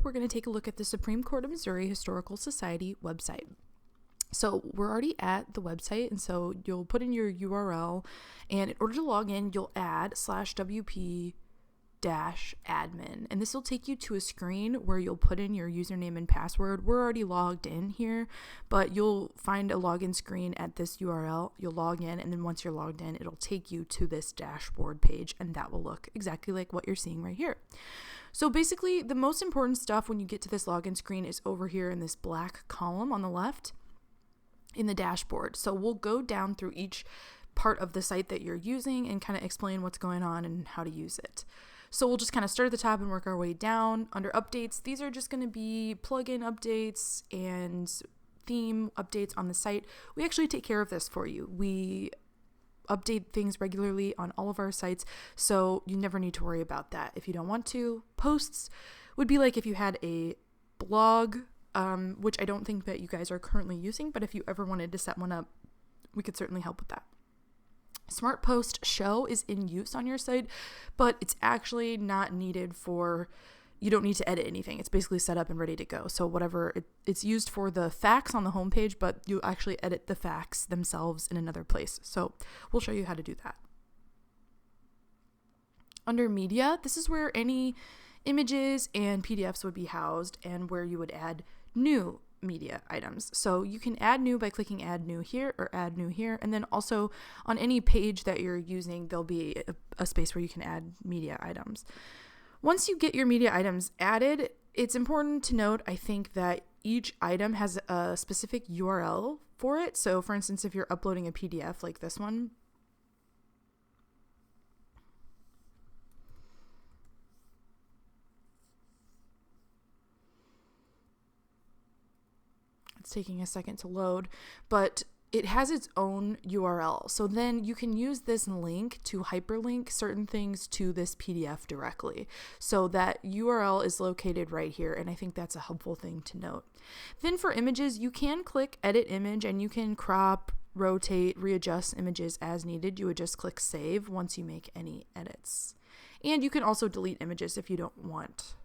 we're going to take a look at the Supreme Court of Missouri Historical Society website. So we're already at the website, and so you'll put in your URL, and in order to log in, you'll add /WP-admin, and this will take you to a screen where you'll put in your username and password. We're already logged in here, but you'll find a login screen at this URL. You'll log in, and then once you're logged in, it'll take you to this dashboard page, and that will look exactly like what you're seeing right here. So basically, the most important stuff when you get to this login screen is over here in this black column on the left in the dashboard. So we'll go down through each part of the site that you're using and kind of explain what's going on and how to use it. So we'll just kind of start at the top and work our way down. Under updates, these are just going to be plugin updates and theme updates on the site. We actually take care of this for you. We update things regularly on all of our sites, so you never need to worry about that if you don't want to. Posts would be like if you had a blog, which I don't think that you guys are currently using, but if you ever wanted to set one up, we could certainly help with that. Smart Post Show is in use on your site, but it's actually not needed for, you don't need to edit anything. It's basically set up and ready to go. So whatever, it's used for the facts on the homepage, but you actually edit the facts themselves in another place. So we'll show you how to do that. Under media, this is where any images and PDFs would be housed and where you would add new media items. So you can add new by clicking add new here or add new here. And then also on any page that you're using, there'll be a space where you can add media items. Once you get your media items added, it's important to note, I think, that each item has a specific URL for it. So for instance, if you're uploading a PDF like this one, it's taking a second to load, but it has its own URL. So then you can use this link to hyperlink certain things to this PDF directly. So that URL is located right here, and I think that's a helpful thing to note. Then for images, you can click edit image and you can crop, rotate, readjust images as needed. You would just click save once you make any edits. And you can also delete images if you don't want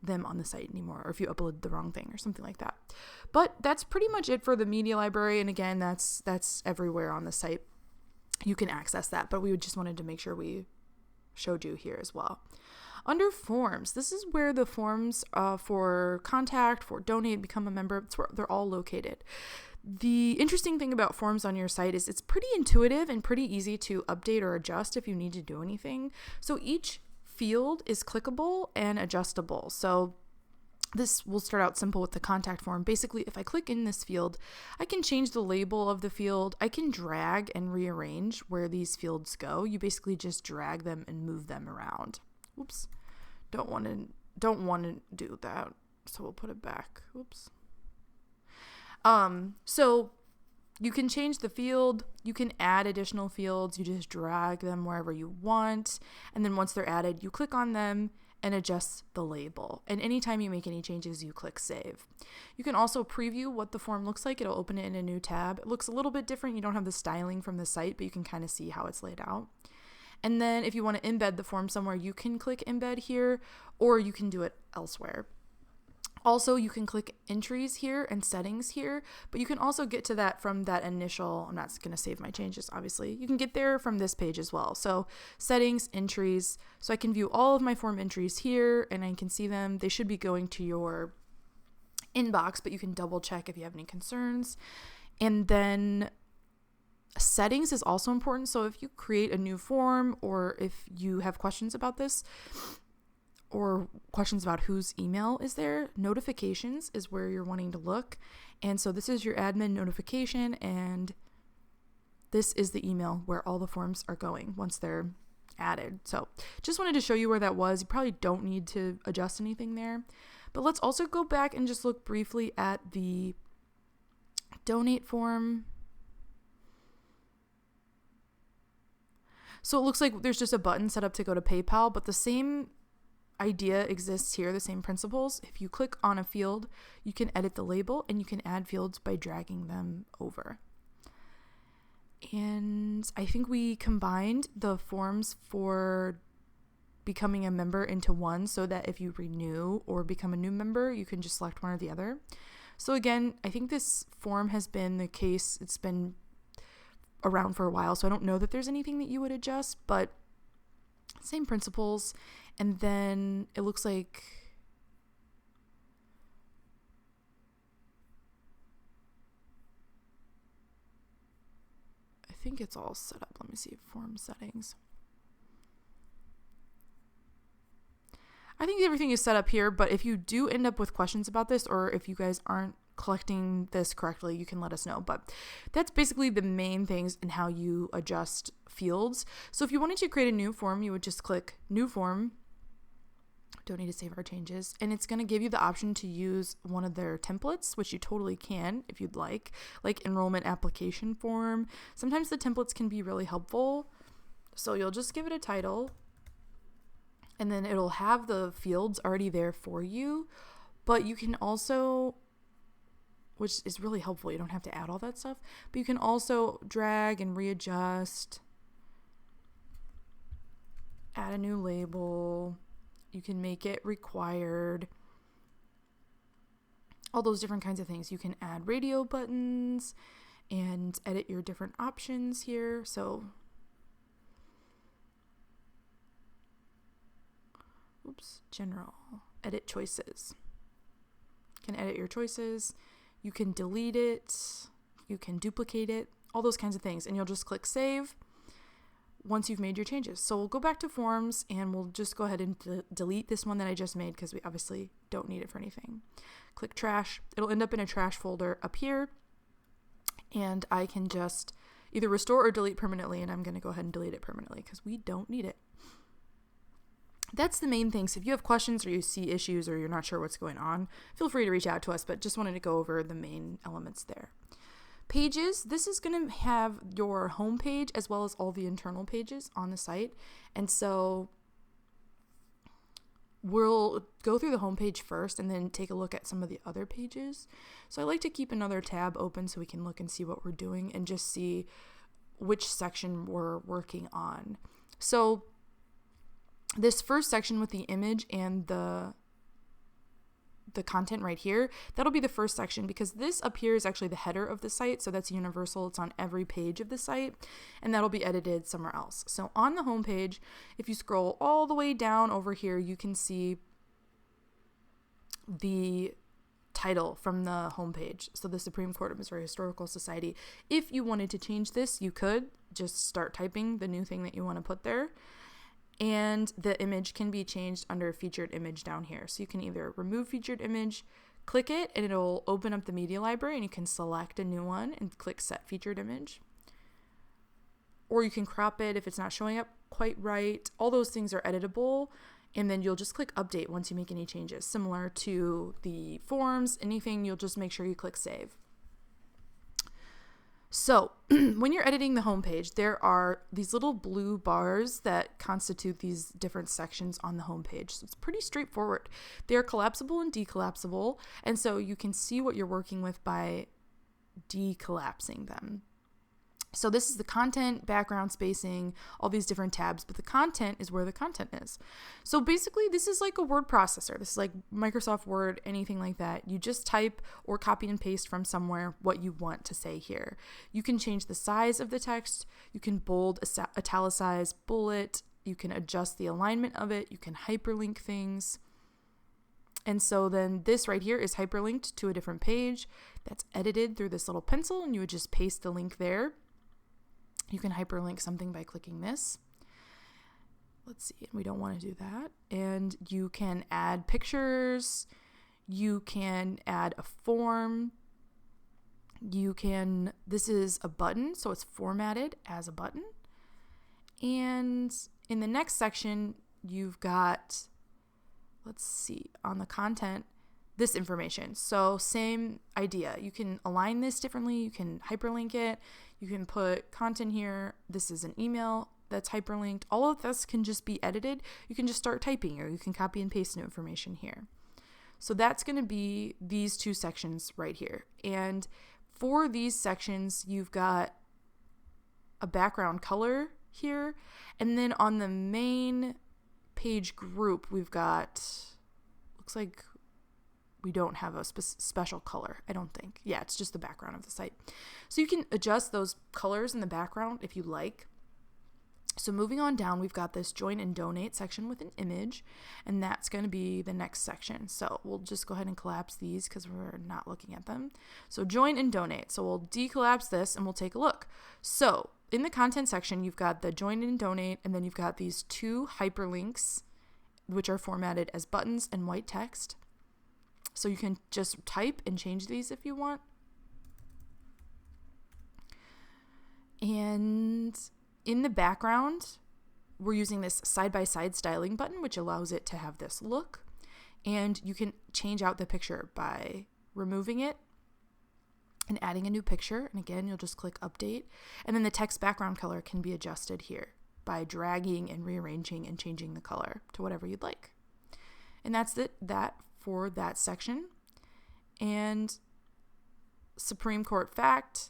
them on the site anymore, or if you upload the wrong thing or something like that. But that's pretty much it for the media library, and again, that's everywhere on the site. You can access that, but we just wanted to make sure we showed you here as well. Under forms, this is where the forms for contact, for donate, become a member, it's where they're all located. The interesting thing about forms on your site is it's pretty intuitive and pretty easy to update or adjust if you need to do anything. So each field is clickable and adjustable. So this will start out simple with the contact form. Basically, if I click in this field, I can change the label of the field. I can drag and rearrange where these fields go. You basically just drag them and move them around. Oops. Don't want to do that. So we'll put it back. Oops. So you can change the field, you can add additional fields, you just drag them wherever you want, and then once they're added, you click on them and adjust the label. And anytime you make any changes, you click save. You can also preview what the form looks like. It'll open it in a new tab. It looks a little bit different. You don't have the styling from the site, but you can kind of see how it's laid out. And then if you want to embed the form somewhere, you can click embed here, or you can do it elsewhere. Also, you can click entries here and settings here, but you can also get to that from that initial, I'm not going to save my changes, obviously. You can get there from this page as well. So settings, entries, so I can view all of my form entries here and I can see them. They should be going to your inbox, but you can double check if you have any concerns. And then settings is also important. So if you create a new form or if you have questions about this, or questions about whose email is there, notifications is where you're wanting to look. And so this is your admin notification, and this is the email where all the forms are going once they're added. So just wanted to show you where that was. You probably don't need to adjust anything there. But let's also go back and just look briefly at the donate form. So it looks like there's just a button set up to go to PayPal, but the same idea exists here, the same principles. If you click on a field, you can edit the label and you can add fields by dragging them over. And I think we combined the forms for becoming a member into one, so that if you renew or become a new member, you can just select one or the other. So again, I think this form has been the case. It's been around for a while, so I don't know that there's anything that you would adjust, but same principles. And then it looks like I think it's all set up. Let me see, form settings. I think everything is set up here, but if you do end up with questions about this, or if you guys aren't collecting this correctly, you can let us know. But that's basically the main things in how you adjust fields. So if you wanted to create a new form, you would just click New Form. Don't need to save our changes. And it's going to give you the option to use one of their templates, which you totally can if you'd like enrollment application form. Sometimes the templates can be really helpful. So you'll just give it a title, and then it'll have the fields already there for you. But you can also, which is really helpful, you don't have to add all that stuff, but you can also drag and readjust, add a new label, you can make it required, all those different kinds of things. You can add radio buttons and edit your different options here. So general, edit choices. You can edit your choices. You can delete it. You can duplicate it, all those kinds of things. And you'll just click save once you've made your changes. So we'll go back to forms, and we'll just go ahead and delete this one that I just made because we obviously don't need it for anything. Click trash. It'll end up in a trash folder up here. And I can just either restore or delete permanently. And I'm going to go ahead and delete it permanently because we don't need it. That's the main thing. So if you have questions or you see issues or you're not sure what's going on, feel free to reach out to us, but just wanted to go over the main elements there. Pages, this is going to have your home page as well as all the internal pages on the site. And so we'll go through the home page first and then take a look at some of the other pages. So I like to keep another tab open so we can look and see what we're doing and just see which section we're working on. So this first section with the image and the content right here, that'll be the first section because this up here is actually the header of the site. So that's universal. It's on every page of the site, and that'll be edited somewhere else. So on the home page, if you scroll all the way down over here, you can see the title from the homepage. So the Supreme Court of Missouri Historical Society. If you wanted to change this, you could just start typing the new thing that you want to put there. And the image can be changed under featured image down here. So you can either remove featured image, click it, and it'll open up the media library and you can select a new one and click set featured image. Or you can crop it if it's not showing up quite right. All those things are editable. And then you'll just click update once you make any changes. Similar to the forms, anything, you'll just make sure you click save. So when you're editing the homepage, there are these little blue bars that constitute these different sections on the homepage. So it's pretty straightforward. They're collapsible and decollapsible. And so you can see what you're working with by decollapsing them. So this is the content, background, spacing, all these different tabs, but the content is where the content is. So basically this is like a word processor. This is like Microsoft Word, anything like that. You just type or copy and paste from somewhere what you want to say here. You can change the size of the text. You can bold, italicize, bullet. You can adjust the alignment of it. You can hyperlink things. And so then this right here is hyperlinked to a different page that's edited through this little pencil, and you would just paste the link there. You can hyperlink something by clicking this. Let's see, we don't want to do that. And you can add pictures. You can add a form. This is a button, so it's formatted as a button. And in the next section, you've got, let's see, on the content, this information. So same idea. You can align this differently. You can hyperlink it. You can put content here. This is an email that's hyperlinked. All of this can just be edited. You can just start typing, or you can copy and paste new information here. So that's going to be these two sections right here. And for these sections, you've got a background color here. And then on the main page group, we've got, looks like we don't have a special color, I don't think. Yeah, it's just the background of the site. So you can adjust those colors in the background if you like. So moving on down, we've got this join and donate section with an image, and that's going to be the next section. So we'll just go ahead and collapse these because we're not looking at them. So join and donate. So we'll decollapse this and we'll take a look. So in the content section, you've got the join and donate, and then you've got these two hyperlinks, which are formatted as buttons and white text. So you can just type and change these if you want. And in the background, we're using this side-by-side styling button, which allows it to have this look. And you can change out the picture by removing it and adding a new picture. And again, you'll just click update. And then the text background color can be adjusted here by dragging and rearranging and changing the color to whatever you'd like. And that's that for that section. And Supreme Court fact,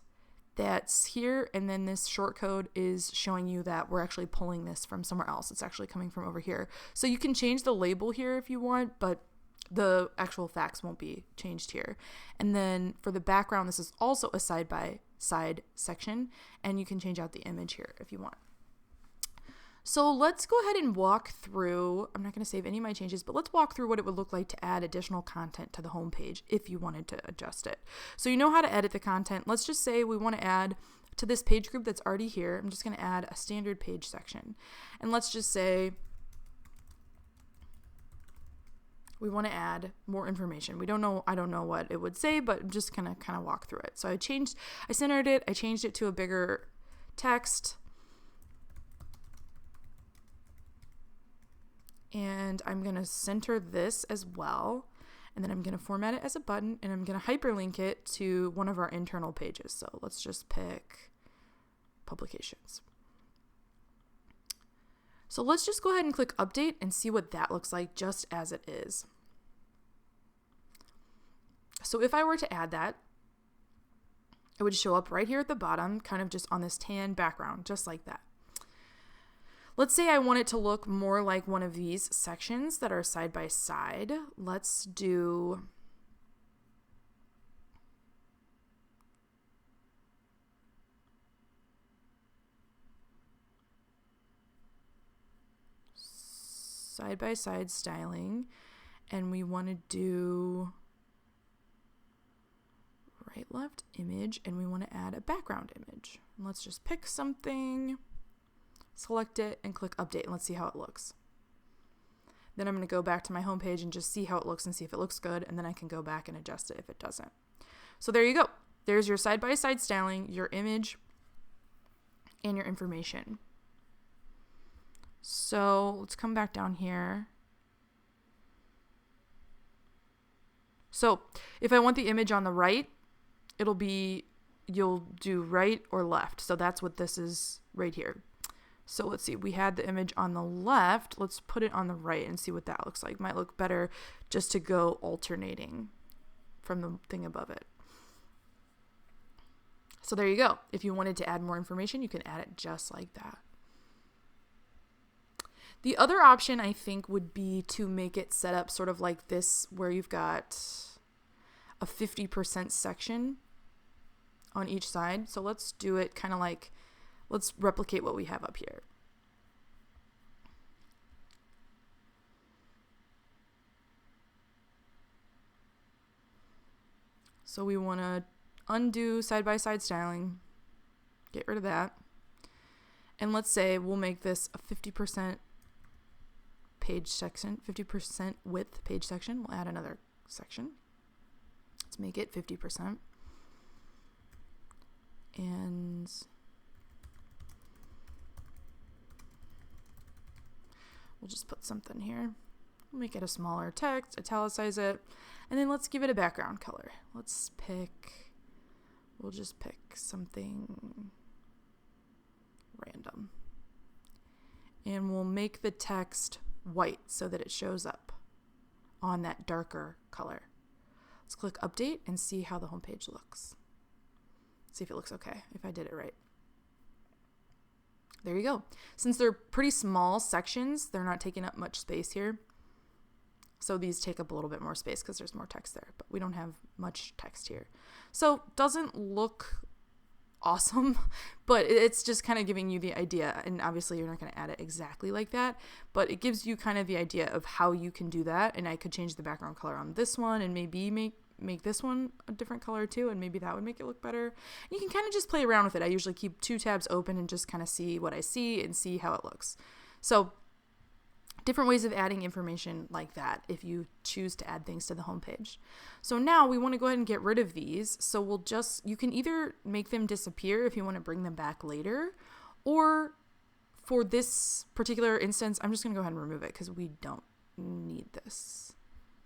that's here, and then this short code is showing you that we're actually pulling this from somewhere else. It's actually coming from over here. So you can change the label here if you want, but the actual facts won't be changed here. And then for the background, this is also a side-by-side section, and you can change out the image here if you want. So let's go ahead and walk through, I'm not going to save any of my changes, but let's walk through what it would look like to add additional content to the home page if you wanted to adjust it. So you know how to edit the content. Let's just say we want to add to this page group that's already here. I'm just going to add a standard page section. And let's just say we want to add more information. I don't know what it would say, but I'm just going to kind of walk through it. So I centered it, I changed it to a bigger text. And I'm going to center this as well. And then I'm going to format it as a button, and I'm going to hyperlink it to one of our internal pages. So let's just pick publications. So let's just go ahead and click update and see what that looks like just as it is. So if I were to add that, it would show up right here at the bottom, kind of just on this tan background, just like that. Let's say I want it to look more like one of these sections that are side by side. Let's do side by side styling, and we want to do right, left image, and we want to add a background image. And let's just pick something. Select it and click update, and let's see how it looks. Then I'm going to go back to my home page and just see how it looks and see if it looks good, and then I can go back and adjust it if it doesn't. So there you go. There's your side-by-side styling, your image, and your information. So let's come back down here. So if I want the image on the right, you'll do right or left. So that's what this is right here. So let's see, we had the image on the left. Let's put it on the right and see what that looks like. Might look better just to go alternating from the thing above it. So there you go. If you wanted to add more information, you can add it just like that. The other option, I think, would be to make it set up sort of like this, where you've got a 50% section on each side. So let's do it kind of like, let's replicate what we have up here. So we want to undo side-by-side styling, get rid of that. And let's say we'll make this a 50% page section, 50% width page section. We'll add another section. Let's make it 50%. And we'll just put something here. We'll make it a smaller text, italicize it, and then let's give it a background color. We'll just pick something random. And we'll make the text white so that it shows up on that darker color. Let's click update and see how the homepage looks. See if it looks okay, if I did it right. There you go. Since they're pretty small sections, they're not taking up much space here. So these take up a little bit more space because there's more text there, but we don't have much text here. So doesn't look awesome, but it's just kind of giving you the idea. And obviously you're not going to add it exactly like that, but it gives you kind of the idea of how you can do that. And I could change the background color on this one and maybe make this one a different color too, and maybe that would make it look better. And you can kind of just play around with it. I usually keep 2 tabs open and just kind of see what I see and see how it looks. So different ways of adding information like that if you choose to add things to the homepage. So now we want to go ahead and get rid of these. So you can either make them disappear if you want to bring them back later, or for this particular instance, I'm just going to go ahead and remove it because we don't need this.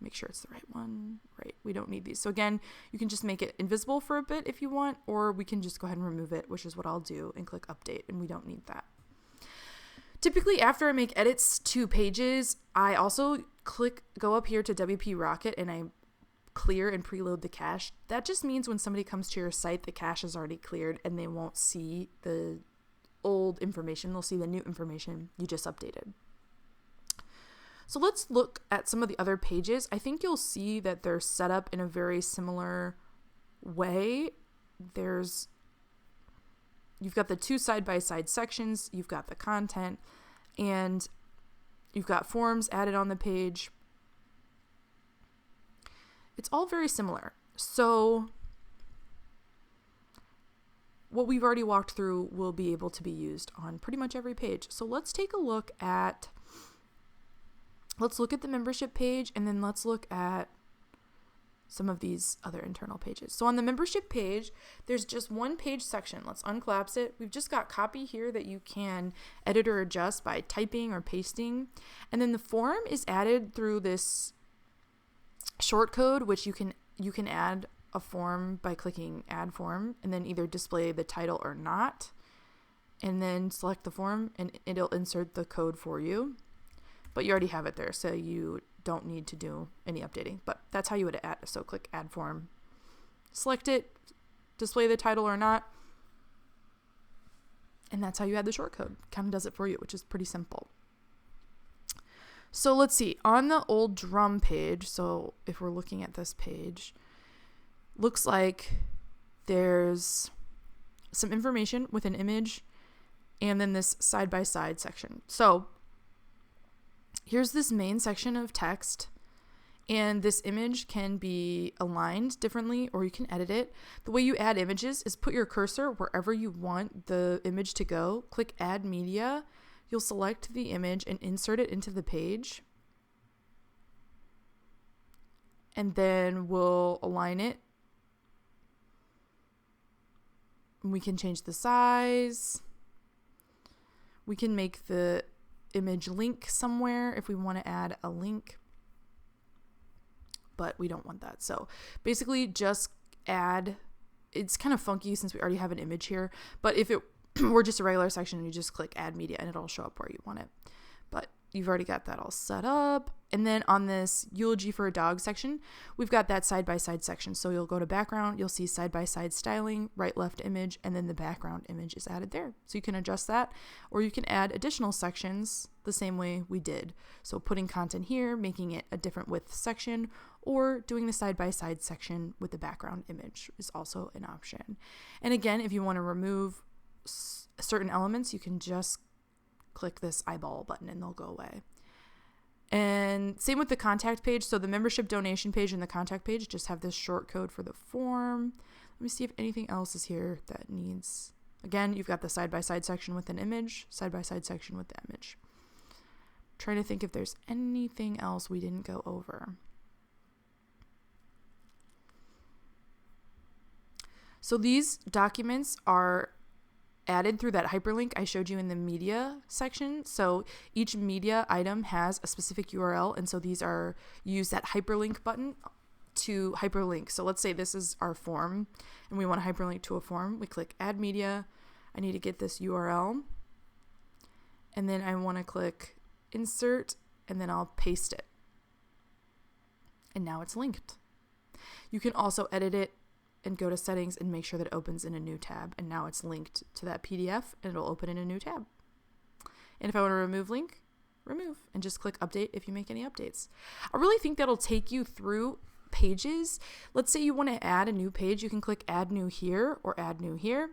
Make sure it's the right one. Right, we don't need these. So again, you can just make it invisible for a bit if you want, or we can just go ahead and remove it, which is what I'll do, and click update, and we don't need that. Typically, after I make edits to pages, I also go up here to WP Rocket and I clear and preload the cache. That just means when somebody comes to your site, the cache is already cleared and they won't see the old information. They'll see the new information you just updated. So let's look at some of the other pages. I think you'll see that they're set up in a very similar way. You've got the 2 side-by-side sections, you've got the content, and you've got forms added on the page. It's all very similar. So what we've already walked through will be able to be used on pretty much every page. So let's look at the membership page, and then let's look at some of these other internal pages. So on the membership page, there's just one page section. Let's unclapse it. We've just got copy here that you can edit or adjust by typing or pasting. And then the form is added through this short code, which you can add a form by clicking add form and then either display the title or not, and then select the form and it'll insert the code for you. But you already have it there, so you don't need to do any updating, but that's how you would add. So click add form, select it, display the title or not, and that's how you add the shortcode. Kind of does it for you, which is pretty simple. So let's see, on the old drum page, so if we're looking at this page, looks like there's some information with an image and then this side-by-side section. So here's this main section of text, and this image can be aligned differently or you can edit it. The way you add images is put your cursor wherever you want the image to go. Click add media. You'll select the image and insert it into the page. And then we'll align it. We can change the size. We can make the image link somewhere if we want to add a link, but we don't want that. So basically just add, it's kind of funky since we already have an image here, but if it were just a regular section, you just click add media and it'll show up where you want it. But you've already got that all set up. And then on this eulogy for a dog section, we've got that side-by-side section. So you'll go to background, you'll see side-by-side styling, right, left image, and then the background image is added there. So you can adjust that, or you can add additional sections the same way we did. So putting content here, making it a different width section, or doing the side-by-side section with the background image is also an option. And again, if you want to remove certain elements, you can just click this eyeball button and they'll go away. And same with the contact page. So the membership donation page and the contact page just have this short code for the form. Let me see if anything else is here that needs, again, you've got the side-by-side section with an image, side-by-side section with the image. Trying to think if there's anything else we didn't go over. So these documents are added through that hyperlink I showed you in the media section. So each media item has a specific URL, and so these are use that hyperlink button to hyperlink. So let's say this is our form and we want to hyperlink to a form. We click add media. I need to get this URL, and then I want to click insert, and then I'll paste it. And now it's linked. You can also edit it and go to settings and make sure that it opens in a new tab, and now it's linked to that PDF and it'll open in a new tab. And if I want to remove link, remove, and just click update if you make any updates. I really think that'll take you through pages. Let's say you want to add a new page. You can click add new here or add new here.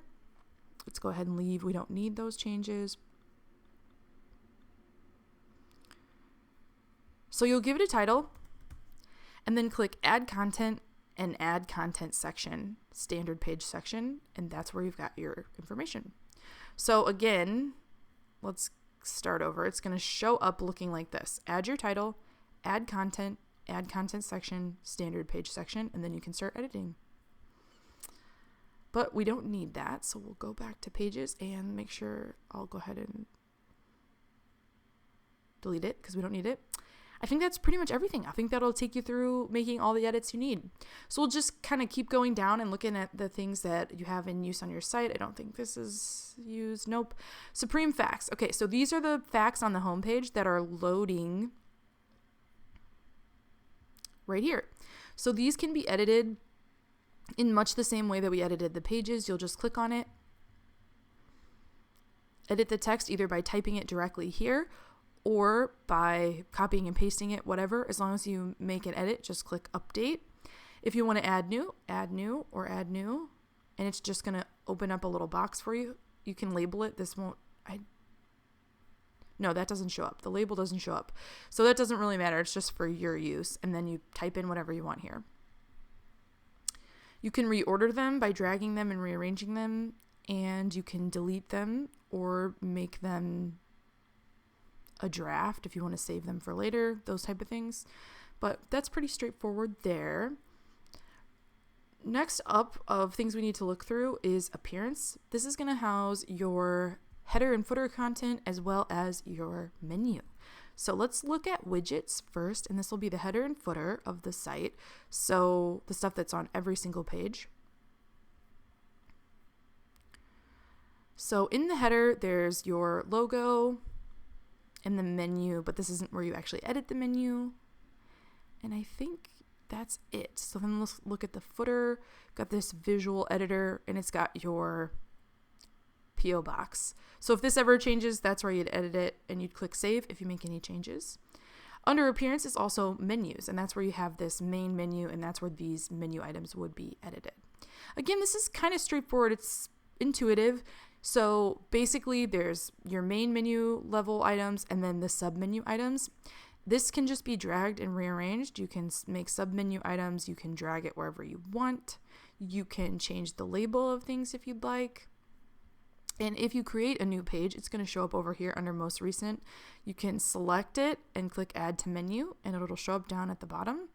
Let's go ahead and leave. We don't need those changes. So you'll give it a title and then click add content and add content section, standard page section, and that's where you've got your information. So again, let's start over. It's going to show up looking like this. Add your title, add content section, standard page section, and then you can start editing. But we don't need that, so we'll go back to pages and make sure I'll go ahead and delete it because we don't need it. I think that's pretty much everything. I think that'll take you through making all the edits you need. So we'll just kind of keep going down and looking at the things that you have in use on your site. I don't think this is used. Nope. Supreme facts. Okay, so these are the facts on the homepage that are loading right here. So these can be edited in much the same way that we edited the pages. You'll just click on it, edit the text either by typing it directly here or by copying and pasting it, whatever. As long as you make an edit, just click update. If you want to add new, or add new, and it's just going to open up a little box for you. You can label it. This won't, no, that doesn't show up. The label doesn't show up. So that doesn't really matter. It's just for your use. And then you type in whatever you want here. You can reorder them by dragging them and rearranging them, and you can delete them or make them a draft if you want to save them for later, those type of things. But that's pretty straightforward there. Next up of things we need to look through is appearance. This is going to house your header and footer content as well as your menu. So let's look at widgets first, and this will be the header and footer of the site. So the stuff that's on every single page. So in the header, there's your logo and the menu, but this isn't where you actually edit the menu. And I think that's it. So then let's look at the footer. Got this visual editor, and it's got your PO box. So if this ever changes, that's where you'd edit it, and you'd click save if you make any changes. Under appearance is also menus, and that's where you have this main menu, and that's where these menu items would be edited. Again, this is kind of straightforward. It's intuitive. So basically there's your main menu level items and then the sub menu items. This can just be dragged and rearranged. You can make sub menu items. You can drag it wherever you want. You can change the label of things if you'd like. And if you create a new page, it's going to show up over here under most recent. You can select it and click add to menu, and it'll show up down at the bottom.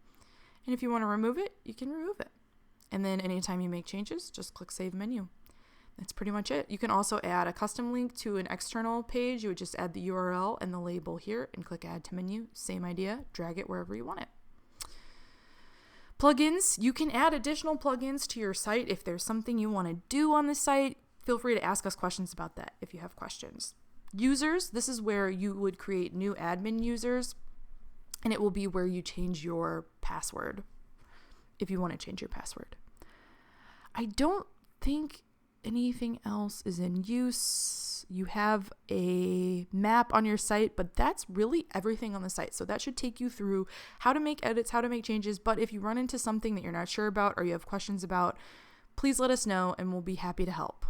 And if you want to remove it, you can remove it. And then anytime you make changes, just click save menu. That's pretty much it. You can also add a custom link to an external page. You would just add the URL and the label here and click add to menu. Same idea, drag it wherever you want it. Plugins, you can add additional plugins to your site if there's something you want to do on the site. Feel free to ask us questions about that if you have questions. Users, this is where you would create new admin users, and it will be where you change your password if you want to change your password. I don't think anything else is in use. You have a map on your site, but that's really everything on the site. So that should take you through how to make edits, how to make changes. But if you run into something that you're not sure about or you have questions about, please let us know and we'll be happy to help.